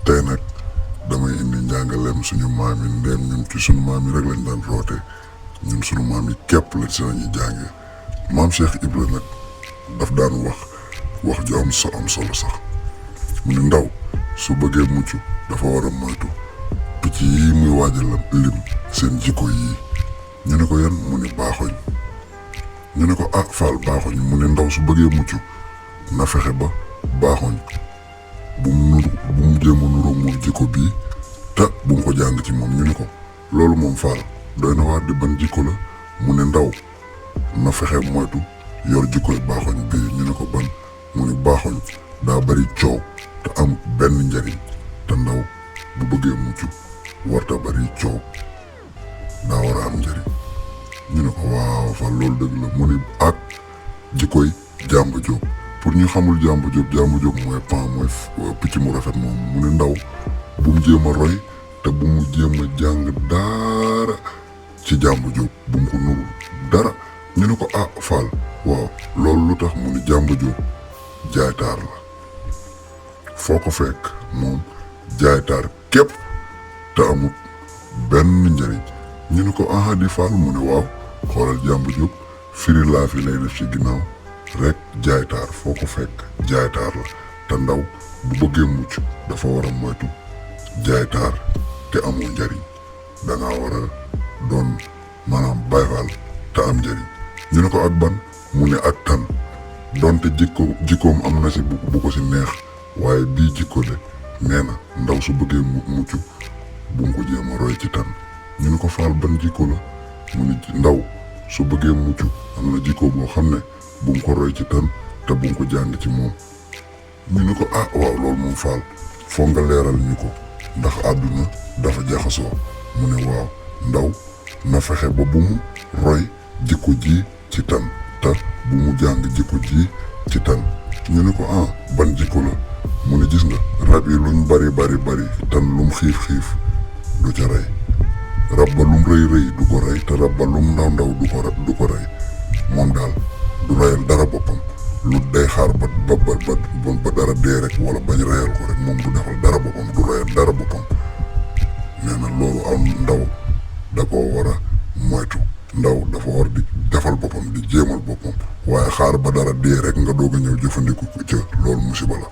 tey nag damay indi njàngaleem suñu maam yi ndéem ñun ci suñu maam yi rek lañ daan roote ñun suñu maam yi képp la ci lañuy jànge maam Cheikh Ibra nag daf daan wax ju am solo sax mu ne ndaw su bëggee mucc dafa war a moytu picc yii muy waajal lim seen jikko yii ñu ne ko yan mu ne baaxoñ ñu ne ko ah Fall baaxoñ mu ne ndaw su bëggee mucc na fexe ba baaxoñ bu mu jéem a nuroog moom jikko bii te bu mu ko jàng ci moom ñu ne ko loolu moom Fall doy na waar di ban jikko la mu ne ndaw na fexe moytu yor jikkoy baaxoñ bii ñu ne ko ban mu ne baaxoñ daa bari coow te am benn njariñ te ndaw bu bëggee mucc warta bari coow daa war a am njariñ ñu ne ko waaw Fall loolu dëgg la mu ne ak jikkoy jàmba jóob pour ñu xamul jàmba jóob mooy pan mooy picc mu rafet moom mu ne ndaw bu mu jéem a roy te bu mu jéem a jàng dara ci jàmba jóob bu mu ko nuru dara ñu ne ko ah Fall waaw loolu lu tax mu ne jàmba jóob jaaytaar la foo ko fekk moom jaaytaar képp te amul benn njëriñ ñu ne ko aha di Fall mu ne waaw xoolal jàmba jóob firi laa fi lay def ci ginnaaw rek jaaytaar foo ko fekk jaaytaar la te ndaw bu bëggee mucc dafa war a moytu jaaytaar te amul njëriñ da ngaa war a doon maanaam bayfaal te am njëriñ ñu ne ko ak ban mu ne ak tan donte jikkoom am na si bu ko si neex waaye bii jikko de nee na ndaw su bëggee mucc bu mu ko jéem a roy ci tan ñu ne ko Fall ban jikko la mu ne ndaw su bëggee mucc am na jikko boo xam ne bu mu ko roy ci tan te bu mu ko jàng ci moom ñu ne ko ah waaw loolu moom Fall foog nga leeral ñu ko ndax àdduna dafa jaxasoo mu ne waaw ndaw na fexe ba bu mu roy jikko ji ci tan te bu mu jàng jikko ji ci tan ñu ne ko ah ban jikko la mu ne gis nga rab yi luñ bari tan lum xiif du ca rey rab ba lum rëy du ko rey te rab ba lum ndaw du ko rey moom daal du reyal dara boppam lu day xaar ba dara dee rek wala bañ reyal ko rek moom du defal dara boppam du reyal dara boppam nee na loolu am ndaw da koo war a moytu ndaw dafa war di defal boppam di jéemal boppam waaye xaar ba dara dee rek nga doog a ñëw jëfandiku ca loolu musiba la